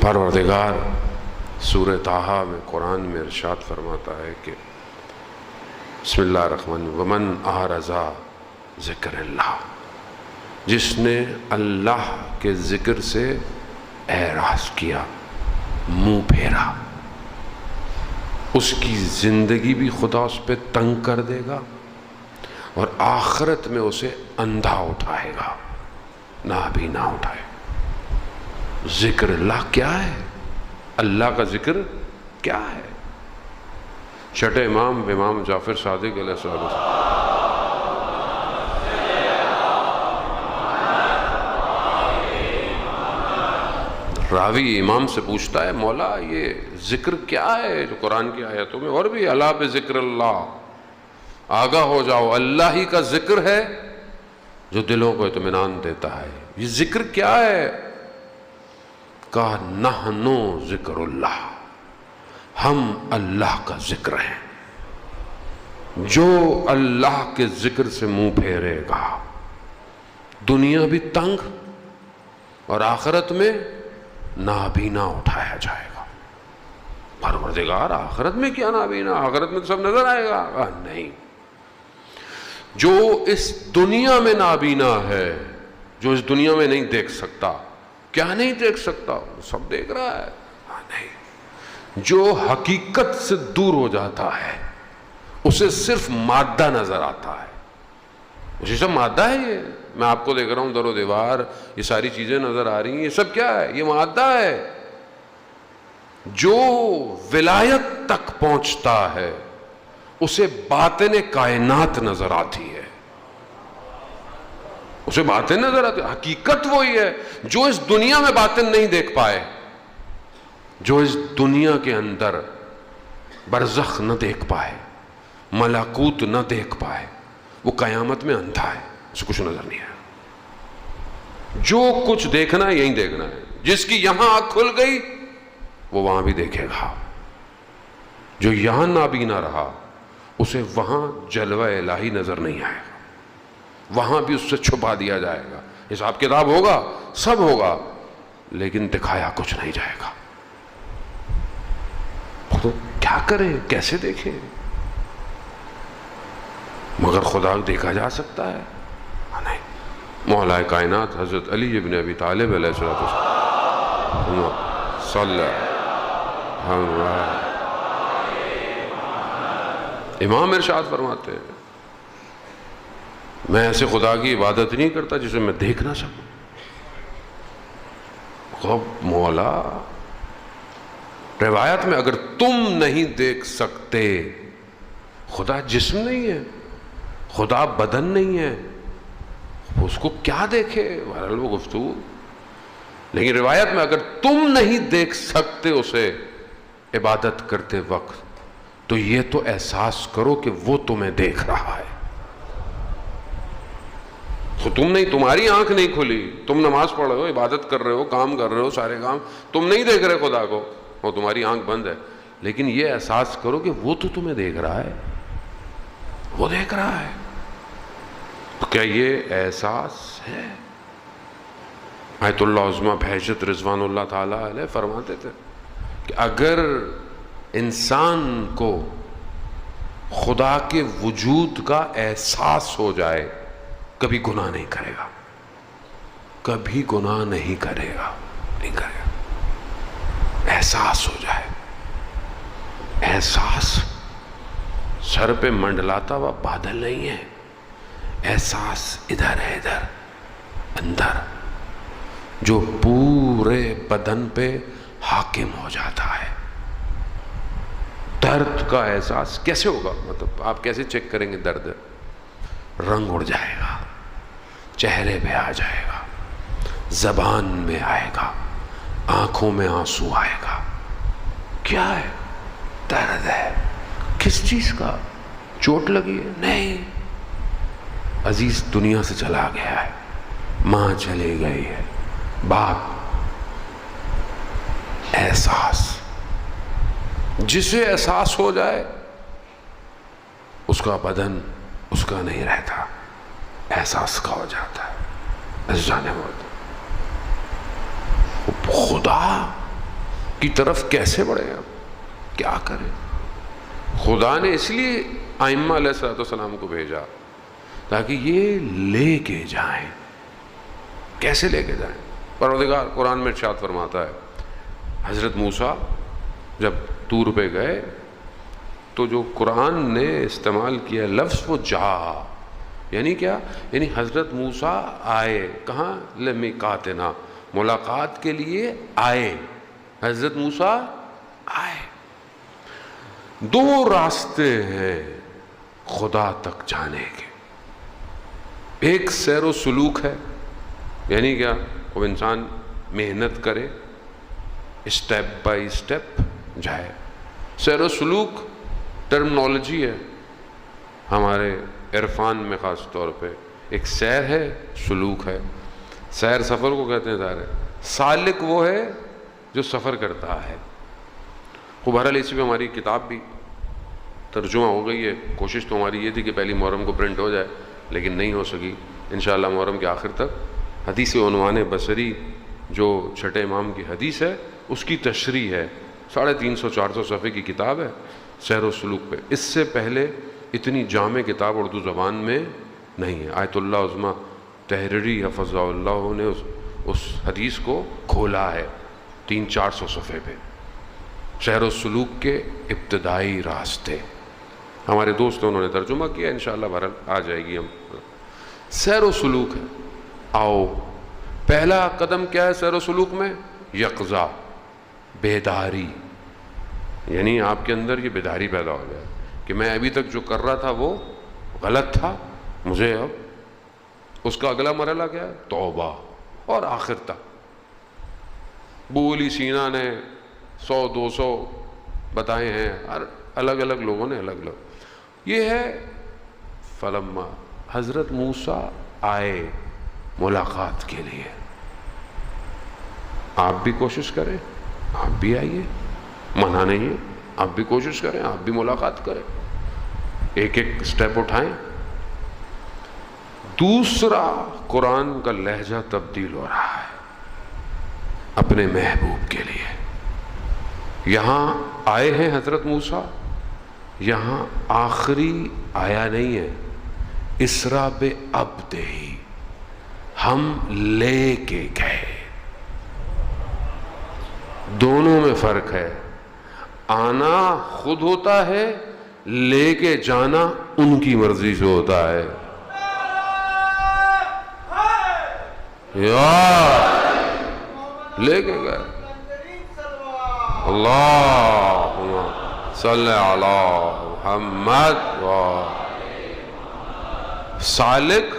پروردگار سورہ طٰہٰ میں قرآن میں ارشاد فرماتا ہے کہ بسم اللہ الرحمن ومن اعرض ذکر اللہ، جس نے اللہ کے ذکر سے اعراض کیا، منہ پھیرا، اس کی زندگی بھی خدا اس پہ تنگ کر دے گا اور آخرت میں اسے اندھا اٹھائے گا، نابینا اٹھائے گا۔ ذکر اللہ کیا ہے؟ اللہ کا ذکر کیا ہے؟ چھٹے امام جعفر صادق علیہ السلام راوی امام سے پوچھتا ہے، مولا یہ ذکر کیا ہے جو قرآن کی آیتوں میں اور بھی الا بذکر اللہ، آگاہ ہو جاؤ اللہ ہی کا ذکر ہے جو دلوں کو اطمینان دیتا ہے، یہ ذکر کیا ہے؟ کہا نحنو ذکر اللہ، ہم اللہ کا ذکر ہیں۔ جو اللہ کے ذکر سے منہ پھیرے گا دنیا بھی تنگ اور آخرت میں نابینا اٹھایا جائے گا۔ پروردگار آخرت میں کیا نابینا؟ آخرت میں تو سب نظر آئے گا؟ نہیں، جو اس دنیا میں نابینا ہے، جو اس دنیا میں نہیں دیکھ سکتا، کیا نہیں دیکھ سکتا؟ وہ سب دیکھ رہا ہے۔ نہیں، جو حقیقت سے دور ہو جاتا ہے اسے صرف مادہ نظر آتا ہے، اسے سب مادہ ہے، یہ میں آپ کو دیکھ رہا ہوں در و دیوار، یہ ساری چیزیں نظر آ رہی ہیں، یہ سب کیا ہے؟ یہ مادہ ہے۔ جو ولایت تک پہنچتا ہے اسے باطن کائنات نظر آتی ہے، اسے باطن نظر آتی ہے، حقیقت وہی ہے۔ جو اس دنیا میں باطن نہیں دیکھ پائے، جو اس دنیا کے اندر برزخ نہ دیکھ پائے، ملکوت نہ دیکھ پائے، وہ قیامت میں اندھا ہے، اسے کچھ نظر نہیں ہے۔ جو کچھ دیکھنا ہے یہیں دیکھنا ہے، جس کی یہاں آنکھ کھل گئی وہ وہاں بھی دیکھے گا، جو یہاں نابینا رہا اسے وہاں جلوہ الہی نظر نہیں آئے گا، وہاں بھی اس سے چھپا دیا جائے گا، حساب کتاب ہوگا، سب ہوگا، لیکن دکھایا کچھ نہیں جائے گا۔ تو کیا کریں، کیسے دیکھیں؟ مگر خدا دیکھا جا سکتا ہے؟ نہیں۔ مولا کائنات حضرت علی ابن ابی طالب علیہ السلام صلی اللہ امام ارشاد فرماتے ہیں، میں ایسے خدا کی عبادت نہیں کرتا جسے میں دیکھ نہ سکوں۔ خب مولا، روایت میں اگر تم نہیں دیکھ سکتے، خدا جسم نہیں ہے، خدا بدن نہیں ہے، اس کو کیا دیکھے؟ بہرحال وہ گفتگو، لیکن روایت میں اگر تم نہیں دیکھ سکتے اسے عبادت کرتے وقت تو یہ تو احساس کرو کہ وہ تمہیں دیکھ رہا ہے۔ تو تم نہیں، تمہاری آنکھ نہیں کھلی، تم نماز پڑھ رہے ہو، عبادت کر رہے ہو، کام کر رہے ہو، سارے کام، تم نہیں دیکھ رہے خدا کو، اور تمہاری آنکھ بند ہے، لیکن یہ احساس کرو کہ وہ تو تمہیں دیکھ رہا ہے، وہ دیکھ رہا ہے۔ تو کیا یہ احساس ہے؟ آیت اللہ عظمیٰ بہجت رضوان اللہ تعالیٰ علیہ فرماتے تھے کہ اگر انسان کو خدا کے وجود کا احساس ہو جائے کبھی گناہ نہیں کرے گا، کبھی گناہ نہیں کرے گا، نہیں کرے گا۔ احساس ہو جائے، احساس سر پہ منڈلاتا ہوا بادل نہیں ہے، احساس ادھر ہے، ادھر اندر، جو پورے بدن پہ حاکم ہو جاتا ہے۔ درد کا احساس کیسے ہوگا؟ مطلب آپ کیسے چیک کریں گے درد؟ رنگ اڑ جائے گا، چہرے پہ آ جائے گا، زبان میں آئے گا، آنکھوں میں آنسو آئے گا۔ کیا ہے؟ درد ہے۔ کس چیز کا؟ چوٹ لگی ہے؟ نہیں، عزیز دنیا سے چلا گیا ہے، ماں چلی گئی ہے، باپ۔ احساس، جسے احساس ہو جائے اس کا بدن اس کا نہیں رہتا، احساس کا ہو جاتا ہے۔ عزیزان خدا کی طرف کیسے بڑھیں؟ اب کیا کریں؟ خدا نے اس لیے ائمہ علیہ السلام کو بھیجا تاکہ یہ لے کے جائیں. کیسے لے کے جائیں؟ پروردگار قرآن میں ارشاد فرماتا ہے، حضرت موسیٰ جب طور پہ گئے تو جو قرآن نے استعمال کیا لفظ وہ جا، یعنی کیا؟ یعنی حضرت موسیٰ آئے کہاں؟ لمیقاتنا، ملاقات کے لیے آئے. حضرت موسیٰ آئے. دو راستے ہیں خدا تک جانے کے. ایک سیر و سلوک ہے، یعنی کیا؟ وہ انسان محنت کرے، اسٹیپ بائی اسٹیپ جائے. سیر و سلوک ٹرمنالوجی ہے ہمارے عرفان میں، خاص طور پہ ایک سیر ہے، سلوک ہے. سیر سفر کو کہتے ہیں ظاہر ہے، سالک وہ ہے جو سفر کرتا ہے. خوب بہرحال اسی پہ ہماری کتاب بھی ترجمہ ہو گئی ہے. کوشش تو ہماری یہ تھی کہ پہلی محرم کو پرنٹ ہو جائے، لیکن نہیں ہو سکی. انشاءاللہ محرم کے آخر تک حدیث عنوان بصری جو چھٹے امام کی حدیث ہے اس کی تشریح ہے. 350-400 صفحے کی کتاب ہے سیر و سلوک پہ. اس سے پہلے اتنی جامع کتاب اردو زبان میں نہیں ہے. آیت اللہ عظمیٰ تحریری حفظہ اللہ نے اس حدیث کو کھولا ہے 300-400 صفحے پہ. سیر و سلوک کے ابتدائی راستے ہمارے دوست انہوں نے ترجمہ کیا، انشاءاللہ بہرحال آ جائے گی. ہم سیر و سلوک ہے. آؤ، پہلا قدم کیا ہے سیر و سلوک میں؟ یقظہ، بیداری. یعنی آپ کے اندر یہ بیداری پیدا ہو جائے کہ میں ابھی تک جو کر رہا تھا وہ غلط تھا، مجھے اب اس کا اگلا مرحلہ کیا ہے؟ توبہ. اور آخر تک بولی سینا نے 100-200 بتائے ہیں، ہر الگ الگ لوگوں نے الگ الگ. یہ ہے فلما حضرت موسیٰ آئے ملاقات کے لیے. آپ بھی کوشش کریں، آپ بھی آئیے، منع نہیں ہے. آپ بھی کوشش کریں، آپ بھی ملاقات کریں، ایک ایک سٹیپ اٹھائیں. دوسرا، قرآن کا لہجہ تبدیل ہو رہا ہے اپنے محبوب کے لیے. یہاں آئے ہیں حضرت موسیٰ، یہاں آخری آیا نہیں ہے. اسرا بعبدہ، ہم لے کے گئے. دونوں میں فرق ہے. آنا خود ہوتا ہے، لے کے جانا ان کی مرضی سے ہوتا ہے. لے کے گئے. اللہم صلی علی محمد. سالک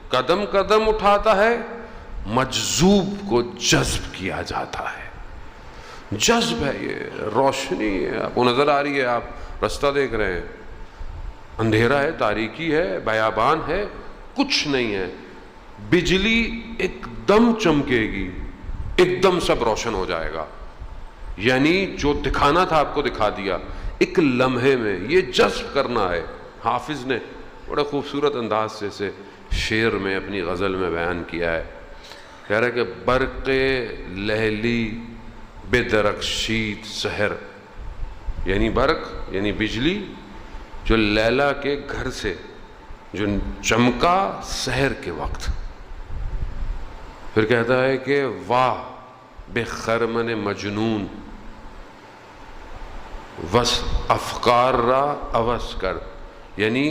قدم قدم اٹھاتا ہے، مجذوب کو جذب کیا جاتا ہے. جذب ہے، یہ روشنی ہے. آپ کو نظر آ رہی ہے، آپ رستہ دیکھ رہے ہیں، اندھیرا ہے، تاریکی ہے، بیابان ہے، کچھ نہیں ہے. بجلی ایک دم چمکے گی، ایک دم سب روشن ہو جائے گا. یعنی جو دکھانا تھا آپ کو دکھا دیا ایک لمحے میں. یہ جذب کرنا ہے. حافظ نے بڑا خوبصورت انداز سے اسے شعر میں اپنی غزل میں بیان کیا ہے. کہہ رہا ہے کہ برق لہلی بدرخشید سحر، یعنی برق یعنی بجلی جو لیلا کے گھر سے جو چمکا سحر کے وقت. پھر کہتا ہے کہ واہ بے خرمن مجنون وس افکار را اوس کر. یعنی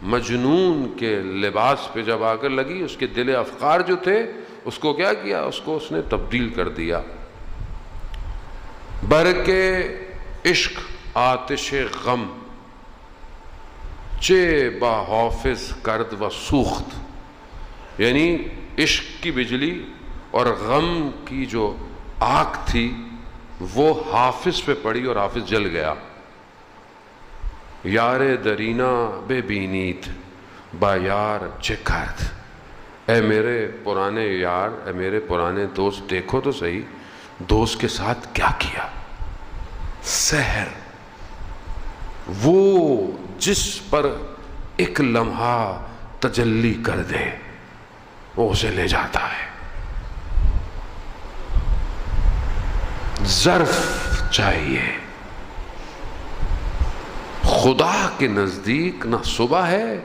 مجنون کے لباس پہ جب آ کر لگی، اس کے دل افکار جو تھے اس کو کیا کیا؟ اس کو اس نے تبدیل کر دیا. برق عشق آتش غم چے با حافظ کرد و سوخت. یعنی عشق کی بجلی اور غم کی جو آگ تھی وہ حافظ پہ پڑی اور حافظ جل گیا. یار درینا بے بینیت با یار چکھرد. اے میرے پرانے یار، اے میرے پرانے دوست، دیکھو تو صحیح دوست کے ساتھ کیا کیا. سحر، وہ جس پر ایک لمحہ تجلی کر دے وہ اسے لے جاتا ہے. ظرف چاہیے. خدا کے نزدیک نہ صبح ہے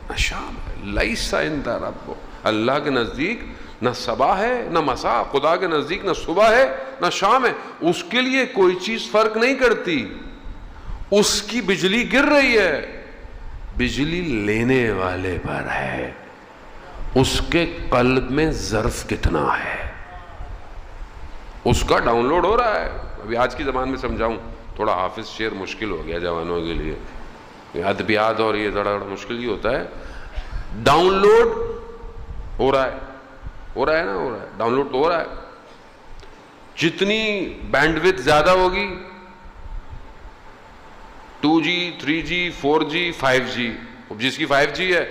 نہ شام ہے. لیس عند رب، اللہ کے نزدیک نہ صبح ہے نہ مساء. خدا کے نزدیک نہ صبح ہے نہ شام ہے. اس کے لیے کوئی چیز فرق نہیں کرتی. اس کی بجلی گر رہی ہے، بجلی لینے والے پر ہے، اس کے قلب میں ظرف کتنا ہے. اس کا ڈاؤن لوڈ ہو رہا ہے. ابھی آج کی زبان میں سمجھاؤں، تھوڑا حافظ شعر مشکل ہو گیا جوانوں کے لیے، ادبیات اور یہ ذرا مشکل ہی ہوتا ہے. ڈاؤن لوڈ ہو رہا ہے، ہو رہا ہے نا، ہو رہا ہے، ڈاؤن لوڈ تو ہو رہا ہے. جتنی بینڈ وڈتھ زیادہ ہوگی، 2G 3G 4G 5G، جس کی 5G ہے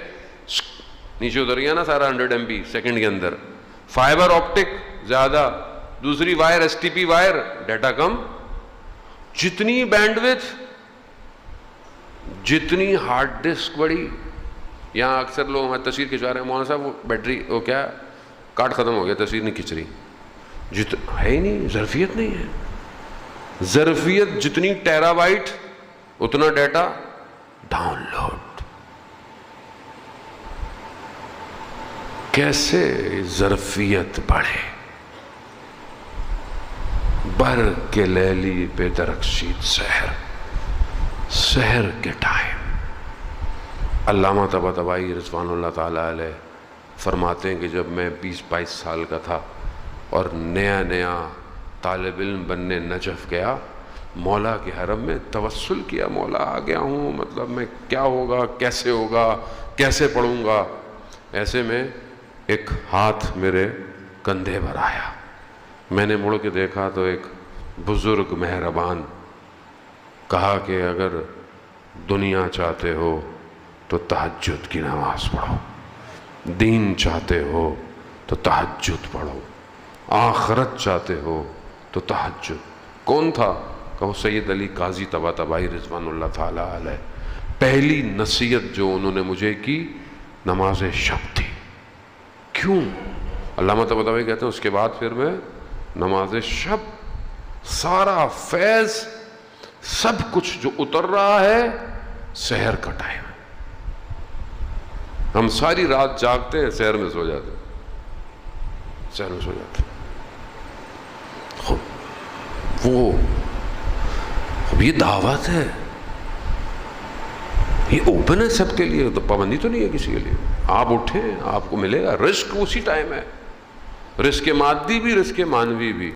نیچے اتر گیا نا سارا 100 MB سیکنڈ کے اندر. فائبر آپٹک زیادہ، دوسری وائر STP وائر، ڈیٹا کم. جتنی بینڈ وڈتھ، جتنی ہارڈ ڈسک بڑی. یہاں اکثر لوگ تصویر کھنچوا رہے ہیں، مولانا صاحب وہ بیٹری وہ کیا کارڈ ختم ہو گیا، تصویر نہیں کھنچ رہی. ہے ہی نہیں، ظرفیت نہیں ہے. ظرفیت جتنی ٹیرا بائٹ اتنا ڈیٹا ڈاؤن لوڈ. کیسے ظرفیت بڑھے؟ بر کے لیلی پہ درخشید سحر کے ٹائم. علامہ طباطبائی رضوان اللہ تعالیٰ علیہ فرماتے ہیں کہ جب میں 20-22 سال کا تھا اور نیا طالب علم بننے نجف گیا، مولا کے حرم میں توسل کیا، مولا آ گیا ہوں، مطلب میں کیا ہوگا، کیسے ہوگا، کیسے پڑھوں گا. ایسے میں ایک ہاتھ میرے کندھے پر آیا. میں نے مڑ کے دیکھا تو ایک بزرگ مہربان کہا کہ اگر دنیا چاہتے ہو تو تہجد کی نماز پڑھو، دین چاہتے ہو تو تہجد پڑھو، آخرت چاہتے ہو تو تہجد. کون تھا؟ کہ وہ سید علی قاضی طباطبائی رضوان اللہ تعالیٰ علیہ. پہلی نصیحت جو انہوں نے مجھے کی نماز شب تھی. کیوں؟ علامہ طباطبائی کہتے ہیں اس کے بعد پھر میں نماز شب، سارا فیض سب کچھ جو اتر رہا ہے سحر کا ٹائم ہے. ہم ساری رات جاگتے ہیں، سحر میں سو جاتے ہیں، سحر میں سو جاتے ہیں. یہ دعوت ہے، یہ اوپن ہے سب کے لیے، تو پابندی تو نہیں ہے کسی کے لیے. آپ اٹھیں، آپ کو ملے گا. رزق اسی ٹائم ہے، رزق مادی بھی، رزق معنوی بھی.